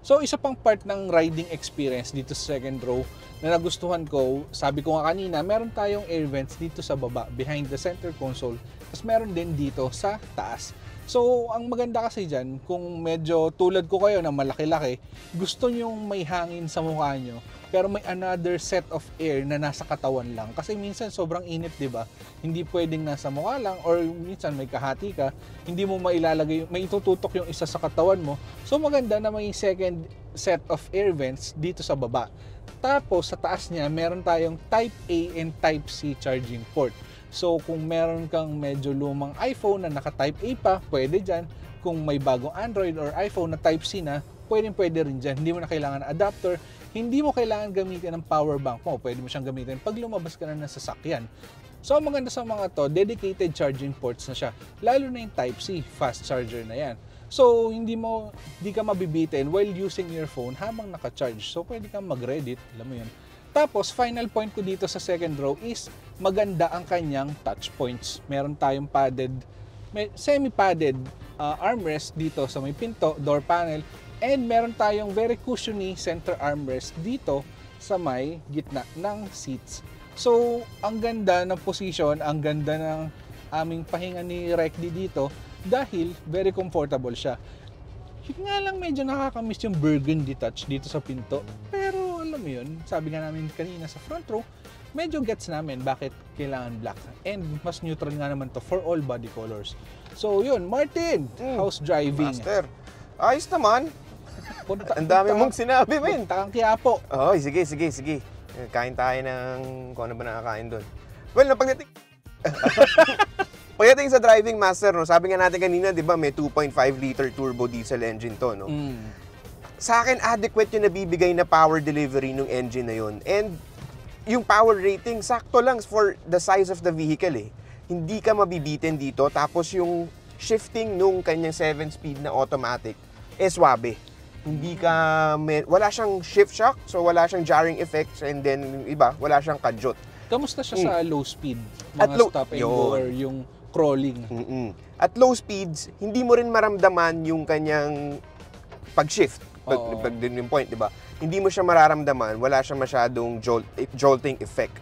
So isa pang part ng riding experience dito sa second row na nagustuhan ko, sabi ko nga kanina, meron tayong air vents dito sa baba behind the center console, tapos meron din dito sa taas. So ang maganda kasi dyan, kung medyo tulad ko kayo na malaki-laki, gusto nyong may hangin sa mukha nyo, pero may another set of air na nasa katawan lang. Kasi minsan sobrang init, di ba? Hindi pwedeng nasa mukha lang, or minsan may kahati ka, hindi mo mailalagay, may itututok yung isa sa katawan mo. So maganda na may second set of air vents dito sa baba. Tapos sa taas niya, meron tayong Type A and Type C charging port. So kung meron kang medyo lumang iPhone na naka-Type A pa, pwede dyan. Kung may bagong Android or iPhone na Type C na, pwede rin dyan. Hindi mo na kailangan adapter, hindi mo kailangan gamitin ng power bank mo. Pwede mo siyang gamitin pag lumabas ka na ng sasakyan. So ang maganda sa mga to, dedicated charging ports na siya. Lalo na yung Type C, fast charger na yan. So hindi ka mabibitin while using your phone habang naka-charge. So pwede kang mag-Reddit, alam mo yun. Tapos final point ko dito sa second row is maganda ang kanyang touch points. Meron tayong semi-padded armrest dito sa may pinto, door panel. And meron tayong very cushiony center armrest dito sa may gitna ng seats. So, ang ganda ng position, ang ganda ng aming pahinga ni Recdi dito dahil very comfortable siya. Yun nga lang medyo nakakamiss yung burgundy touch dito sa pinto. Pero alam mo yun, sabi nga namin kanina sa front row, medyo gets namin bakit kailangan black. And mas neutral nga naman to for all body colors. So yun, Martin, how's driving? Master, ayos naman. Ang dami Punta- mong sinabi, men. Punta kang Quiapo. Oh, sige. Kain tayo ng kung ano ba nakakain doon. Well, pagdating sa driving, Master, no, sabi nga natin kanina, di ba, may 2.5 liter turbo diesel engine to, no? Sa akin, adequate yung nabibigay na power delivery ng engine na yun. And yung power rating, sakto lang for the size of the vehicle, eh. Hindi ka mabibitin dito. Tapos yung shifting nung kanyang 7-speed na automatic, swabe. Hindi ka, wala siyang shift shock, so wala siyang jarring effects, and then yung iba, wala siyang kadyot. Kamusta siya sa low speed? At Mga low- stop and yun. go or yung crawling? At low speeds, hindi mo rin maramdaman yung kanyang pag-shift. Oo. Pag din yung point, di ba? Hindi mo siya mararamdaman, wala siyang masyadong jolting effect.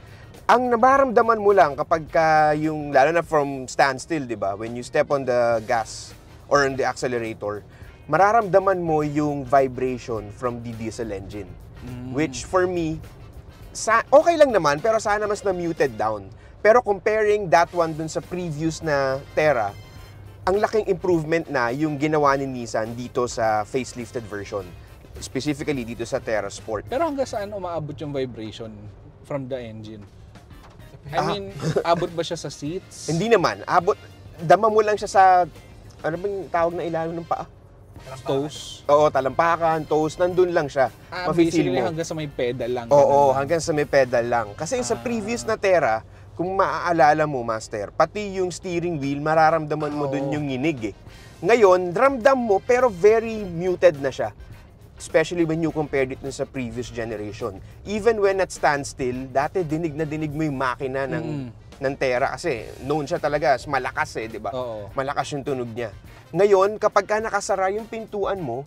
Ang nararamdaman mo lang kapag yung, lalo na from standstill, di ba? When you step on the gas or on the accelerator, mararamdaman mo yung vibration from the diesel engine. Which for me, okay lang naman, pero sana mas na-muted down. Pero comparing that one dun sa previous na Terra, ang laking improvement na yung ginawa ni Nissan dito sa facelifted version. Specifically dito sa Terra Sport. Pero hanggang saan umaabot yung vibration from the engine? I mean, abot ba siya sa seats? Hindi naman. Dama mo lang siya sa, ano bang tawag na ilalim ng paa? Toes? Oo, talampakan, toes, nandun lang siya. Basically Mafe-feel mo. hanggang sa may pedal lang. Oo, ganun. hanggang sa may pedal lang. Kasi sa previous na Terra, kung maaalala mo, Master, pati yung steering wheel, mararamdaman mo dun yung nginig eh. Ngayon, ramdam mo, pero very muted na siya. Especially when you compared it dun sa previous generation. Even when at standstill, dati dinig na dinig mo yung makina ng Terra kasi known siya talaga as malakas eh, di ba? Oo. Malakas yung tunog niya. Ngayon, kapag ka nakasara yung pintuan mo,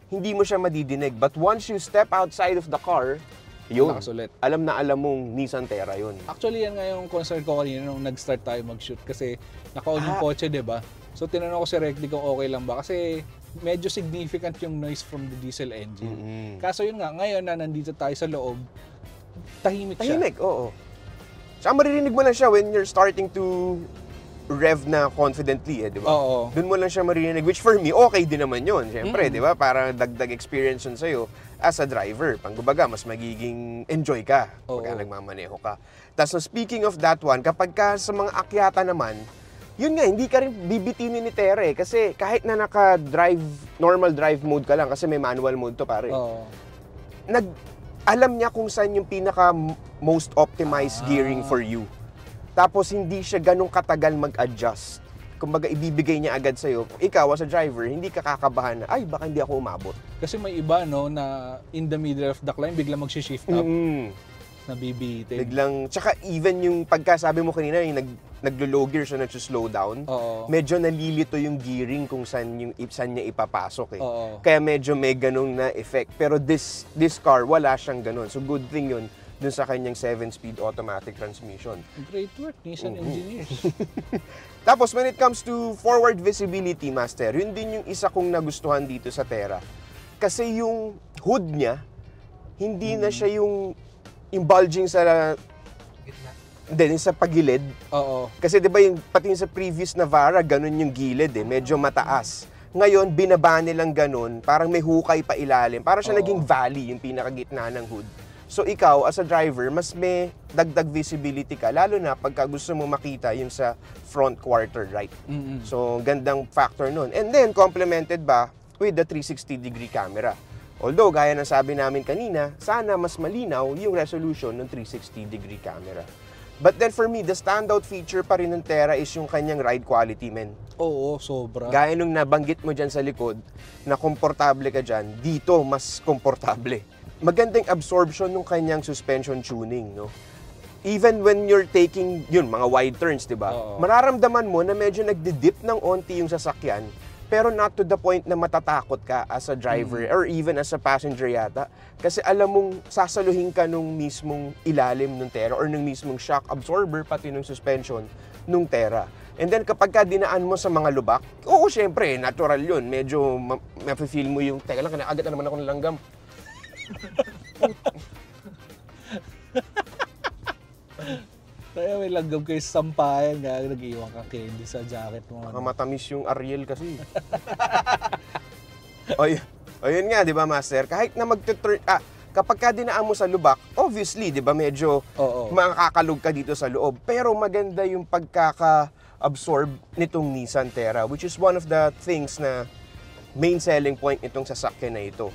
hindi mo siya madidinig. But once you step outside of the car, yun, Lakas ulit. alam na alam mong Nissan Terra yun. Actually, yan nga yung concern ko kanina nung nag-start tayo mag-shoot kasi naka-on yung kotse, di ba? So, tinanong ko si Recdi kung okay lang ba kasi medyo significant yung noise from the diesel engine. Kaso yun nga, ngayon na nandito tayo sa loob, tahimik siya. Tahimik, oo. Saka maririnig mo lang siya when you're starting to rev na confidently, di ba? Oo. Doon mo lang siya maririnig, which for me, okay din naman yun. Siyempre, di ba? Para dagdag experience yun sa'yo as a driver. Panggubaga, mas magiging enjoy ka pagka nagmamaneho ka. Tapos, speaking of that one, kapag ka sa mga akyata naman, yun nga, hindi ka rin bibitinin ni Terra eh. Kasi kahit na normal drive mode ka lang, kasi may manual mode to pare. Oo. Alam niya kung saan yung pinaka most optimized gearing for you. Tapos hindi siya ganun katagal mag-adjust. Kumbaga ibibigay niya agad sa'yo. Ikaw as a driver, hindi ka kakabahan na, ay baka hindi ako umabot. Kasi may iba, no, na in the middle of the climb, biglang mag-shift up. Nabibitin. Biglang, tsaka even yung pagkasabi mo kanina, yung naglo-low gear siya, nag-slow down, Oo. medyo nalilito yung gearing kung saan niya ipapasok eh. Oo. Kaya medyo may ganung na effect. Pero this car, wala siyang ganun. So good thing yun dun sa kanyang 7-speed automatic transmission. Great work, Nissan engineers. Tapos when it comes to forward visibility, Master, yun din yung isa kong nagustuhan dito sa Terra. Kasi yung hood niya, hindi na siya yung bulging sa din sa pagilid. Oo. Kasi 'di ba yung pati yung sa previous Navara, ganun yung gilid eh, medyo mataas. Ngayon binaba nilang ganun, parang may hukay pa ilalim. Parang siya naging valley yung pinakagitna ng hood. So ikaw as a driver, mas may dagdag visibility ka lalo na pagka gusto mo makita yung sa front quarter right. So gandang factor nun. And then complemented ba with the 360-degree camera. Although, gaya ng sabi namin kanina, sana mas malinaw yung resolution ng 360-degree camera. But then for me, the standout feature pa rin ng Terra is yung kanyang ride quality, men. Oo, sobra. Gaya nung nabanggit mo dyan sa likod, na komportable ka dyan, dito mas komportable. Magandang absorption ng kanyang suspension tuning, no? Even when you're taking, yun, mga wide turns, di ba? Mararamdaman mo na medyo nagdidip ng onti yung sasakyan, pero not to the point na matatakot ka as a driver or even as a passenger yata. Kasi alam mong sasaluhin ka nung mismong ilalim ng Terra or nung mismong shock absorber pati nung suspension nung Terra. And then kapag ka dinaan mo sa mga lubak, oo, syempre, natural yun. Medyo ma-feel mo yung, teka lang, kinakagat na naman ako ng langgam. Kaya may langgam kayo sa sampayan, nag-iwan ka candy sa jacket mo. Matamis yung Ariel kasi. Ayun nga, di ba, Master? Kahit na kapag ka dinaan mo sa lubak, obviously, di ba, medyo makakalog ka dito sa loob. Pero maganda yung pagkaka-absorb nitong Nissan Terra, which is one of the things na main selling point nitong sasakyan na ito.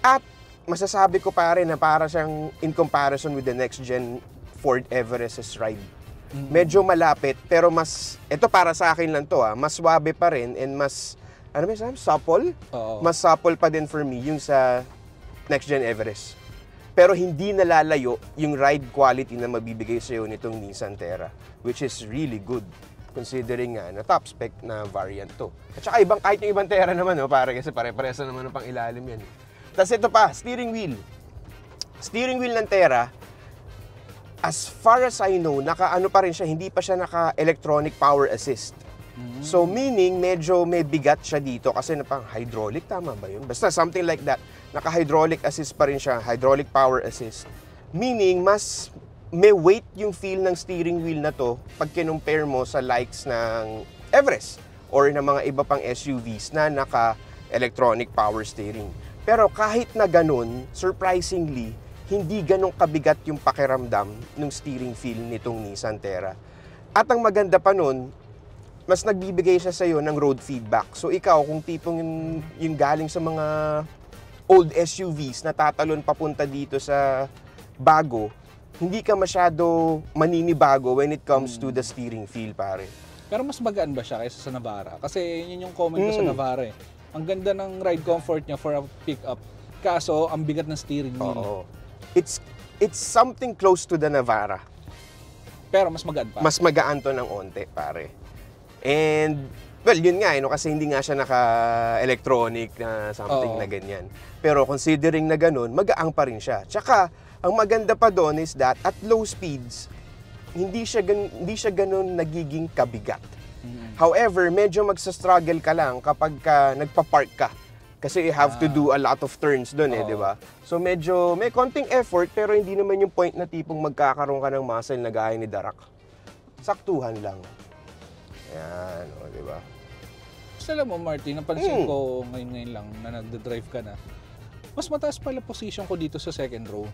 At masasabi ko pa rin na para siyang in comparison with the next-gen Ford Everest's ride. Medyo malapit, pero ito para sa akin lang to, mas swabe pa rin and mas, supple? Mas supple pa din for me yung sa next-gen Everest. Pero hindi nalalayo yung ride quality na mabibigay sa'yo nitong Nissan Terra, which is really good considering na top spec na variant to. At saka kahit yung ibang Terra naman, pare, kasi pare-paresa naman ng pang ilalim yan. Tapos ito pa, steering wheel. Steering wheel ng Terra, as far as I know, naka-ano pa rin siya, hindi pa siya naka-electronic power assist. So meaning, medyo may bigat siya dito kasi pang hydraulic, tama ba yun? Basta something like that. Naka-hydraulic assist pa rin siya, hydraulic power assist. Meaning, mas may weight yung feel ng steering wheel na to pag kinumpare mo sa likes ng Everest or ng mga iba pang SUVs na naka-electronic power steering. Pero kahit na ganun, surprisingly, hindi ganong kabigat yung pakiramdam ng steering feel nitong Nissan Terra. At ang maganda pa nun, mas nagbibigay siya sa'yo ng road feedback. So ikaw, kung tipong yung galing sa mga old SUVs na tatalon papunta dito sa bago, hindi ka masyado maninibago when it comes to the steering feel, pare. Pero mas magaan ba siya kaysa sa Navara? Kasi yun yung comment ko sa Navara eh. Ang ganda ng ride comfort niya for a pickup. Kaso, ang bigat ng steering wheel. Oo. It's something close to the Navara. Pero mas magaan pa. Mas magaan to ng onte, pare. And, well, yun nga, kasi hindi nga siya naka-electronic na something na ganyan. Pero considering na ganun, magaang pa rin siya. Tsaka, ang maganda pa doon is that at low speeds, hindi siya ganun nagiging kabigat. However, medyo magsa-struggle ka lang kapag nagpa-park ka. Kasi you have to do a lot of turns doon di ba? So medyo may konting effort pero hindi naman yung point na tipong magkakaroon ka ng muscle na gaya ni Darak. Saktuhan lang. Yan, di ba? Kasi alam mo, Martin, napansin ko ngayon lang na nagda-drive ka na, mas mataas pala position ko dito sa second row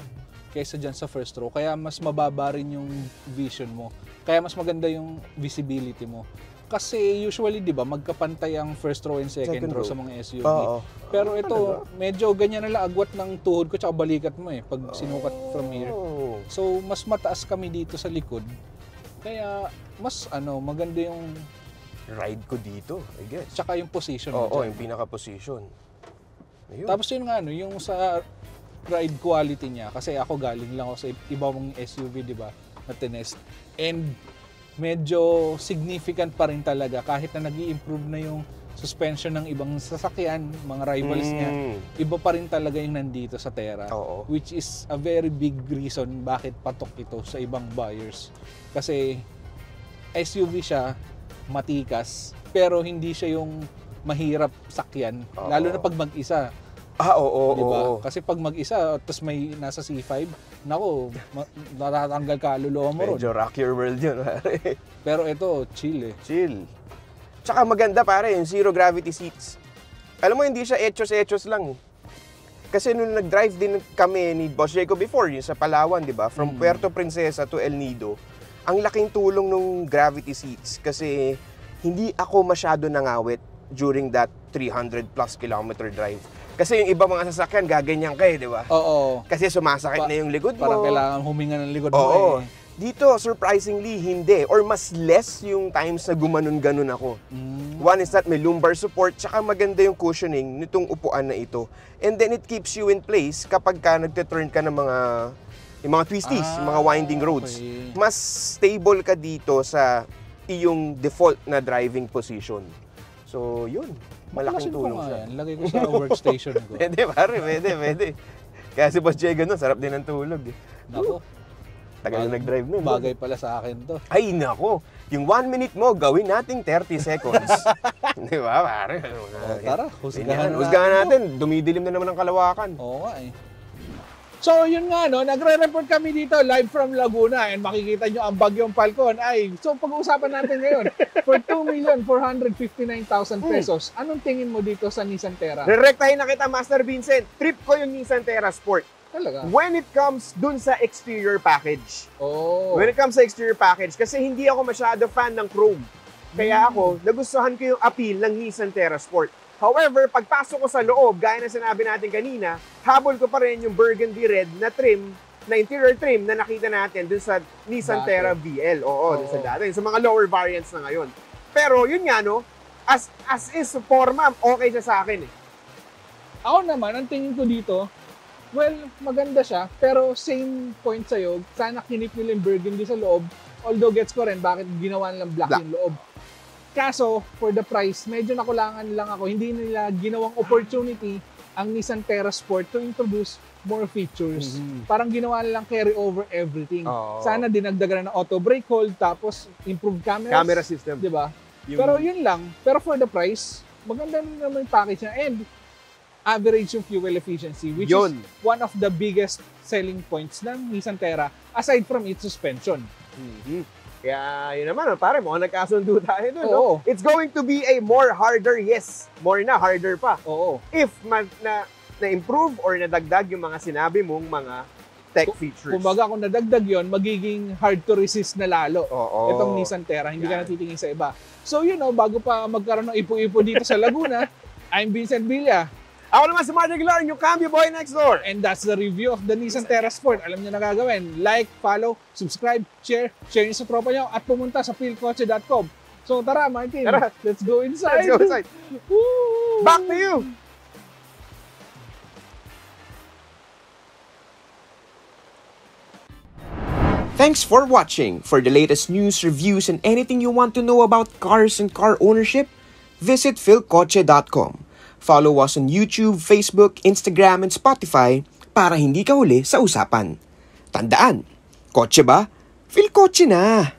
kaysa dyan sa first row. Kaya mas mababa rin yung vision mo. Kaya mas maganda yung visibility mo. Kasi usually, di ba, magkapantay ang first row and second row sa mga SUV. Pero ito, medyo ganyan na lang agwat ng tuhod ko tsaka balikat mo pag sinukat from here. So, mas mataas kami dito sa likod. Kaya, mas maganda yung ride ko dito, I guess. Tsaka yung position mo. Oo, yung pinaka-position. Tapos yun nga, yung sa ride quality niya, kasi ako galing lang ako sa ibang SUV, di ba, na tinest. And medyo significant pa rin talaga kahit na nag-i-improve na yung suspension ng ibang sasakyan, mga rivals niya, iba pa rin talaga yung nandito sa Terra. Which is a very big reason bakit patok ito sa ibang buyers. Kasi SUV siya, matikas, pero hindi siya yung mahirap sakyan, lalo na pag mag-isa. Diba? Kasi pag mag-isa, tapos may nasa C5, nako, natatanggal ka luluwa mo ron. Medyo rock your world yun, pare. Pero ito, chill Chill. Tsaka maganda, pare, yung zero gravity seats. Alam mo, hindi siya etchos lang. Kasi nung nag-drive din kami ni Boss Jacob before, yung sa Palawan, di ba? From Puerto Princesa to El Nido, ang laking tulong nung gravity seats kasi hindi ako masyado nangawit during that 300 plus kilometer drive. Kasi yung iba mga sasakyan, gaganyan kayo, di ba? Kasi sumasakit na yung likod mo. Parang kailangan huminga ng likod mo Dito, surprisingly, hindi. Or mas less yung times na gumanon-ganon ako. One is that may lumbar support, tsaka maganda yung cushioning nitong upuan na ito. And then it keeps you in place kapag ka nagte-turn ka ng yung mga twisties, yung mga winding roads. Mas stable ka dito sa iyong default na driving position. So, yun. Malaking tulong siya. Lagay ko sa workstation ko. Pwede, pare. Pwede. Kaya si Boss Jay ganun, sarap din ang tulog. Nako. Tagal na nag-drive nun. Bagay pala sa akin to. Ay, nako. Yung 1 minute mo, gawin nating 30 seconds. Di ba, pare? Tara, husgahan Husgahan natin. Dumidilim na naman ang kalawakan. Oo nga eh. So yun nga no, nagre-report kami dito live from Laguna and makikita nyo ang bagyong Falcon. So pag-uusapan natin ngayon, for 2,459,000 pesos, anong tingin mo dito sa Nissan Terra? Rerektahin na kita, Master Vincent. Trip ko yung Nissan Terra Sport. Talaga? When it comes dun sa exterior package. Oh. When it comes sa exterior package, kasi hindi ako masyado fan ng chrome. Kaya ako, nagustuhan ko yung appeal ng Nissan Terra Sport. However, pagpasok ko sa loob, gaya na sinabi natin kanina, habol ko pa rin yung burgundy red na trim, na interior trim na nakita natin dun sa Nissan Terra VL. Oo, dun sa dati. Sa mga lower variants na ngayon. Pero yun nga, no, as is forma, okay siya sa akin eh. Ako naman, ang tingin ko dito, well, maganda siya, pero same point sa'yo, sana kinip nila yung burgundy sa loob, although gets ko rin bakit ginawa nilang black yung loob. Kaso, for the price, medyo nakulangan lang ako. Hindi nila ginawang opportunity ang Nissan Terra Sport to introduce more features. Parang ginawa nilang carry over everything. Sana dinagdagan na ng auto brake hold, tapos improved cameras. Camera system. Diba? Pero yun lang. Pero for the price, maganda naman yung package niya. And average yung fuel efficiency, which is one of the biggest selling points ng Nissan Terra, aside from its suspension. Kaya yun naman, pare, mukhang nagkasundo tayo doon. No? It's going to be a more harder, yes. More na, harder pa. Oo. If na-improve or nadagdag yung mga sinabi mong mga tech features. Kumbaga kung nadagdag yon, magiging hard to resist na lalo. Oo. Itong Nissan Terra, hindi ka natitingin sa iba. So bago pa magkaroon ng ipo-ipo dito sa Laguna, I'm Vincent Villa. Ako naman si Martin Aguilar, yung Cambio Boy next door. And that's the review of the Nissan Terra Sport. Alam niyo na gagawin. Like, follow, subscribe, share niyo sa tropa niyo at pumunta sa philcoche.com. So tara Martin, let's go inside. Let's go inside. Back to you. Thanks for watching. For the latest news, reviews, and anything you want to know about cars and car ownership, visit philcoche.com. Follow us on YouTube, Facebook, Instagram, and Spotify para hindi ka huli sa usapan. Tandaan, kotse ba? Philcoche na!